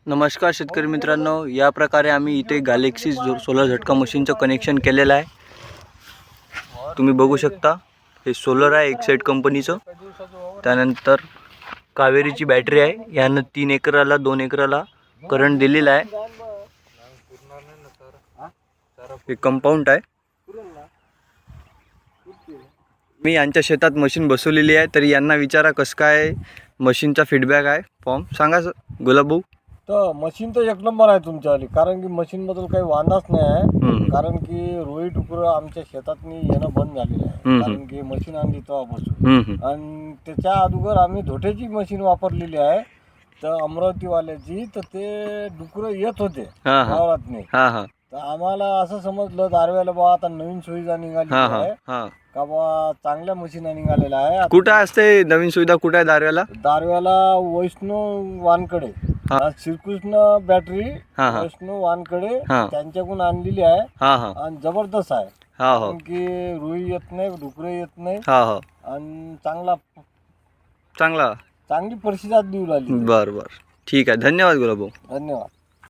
नमस्कार शेतकरी मित्रांनो, या प्रकारे आम्ही इथे गॅलेक्सी सोलर झटका मशीनचं कनेक्शन केलेलं आहे. तुम्ही बघू शकता, हे सोलर आहे एक्साइड कंपनीचं. त्यानंतर कावेरीची बॅटरी आहे. यानं 3 एकराला 2 एकराला करंट दिलेला आहे. हे कंपाऊंड आहे. मी यांच्या शेतात मशीन बसवलेली आहे, तरी यांना विचारा कसं काय मशीनचा फीडबॅक आहे. फॉर्म सांगा गुलाब भाऊ. तर मशीन तर एक नंबर आहे तुमच्यावाली, कारण की मशीनबद्दल काही वादाच नाही आहे. कारण की रोई टुकर आमच्या शेतातनी येणं बंद झालेलं आहे, कारण की मशीन आणली तेव्हापासून. आणि त्याच्या अगोदर आम्ही धोट्याची मशीन वापरलेली आहे, तर अमरावतीवाल्याची. तर ते डुकरं येत होते वावरात नाही. तर आम्हाला असं समजलं दारव्याला बा आता नवीन सुविधा निघाली आहे का बा, चांगल्या मशीन निघालेल्या आहे. कुठं असते नवीन सुविधा? कुठं आहे दारव्याला? दारव्याला वैष्णव वानकडे श्रीकृष्ण बॅटरी वैष्णव वानकडे त्यांच्याकडून आणलेली आहे. आणि जबरदस्त आहे, कारण की रुई येत नाही, डुकरे येत नाही, आणि चांगली परिस्थिती देऊ लागली. बरं ठीक आहे. धन्यवाद गुलाब भाऊ. धन्यवाद.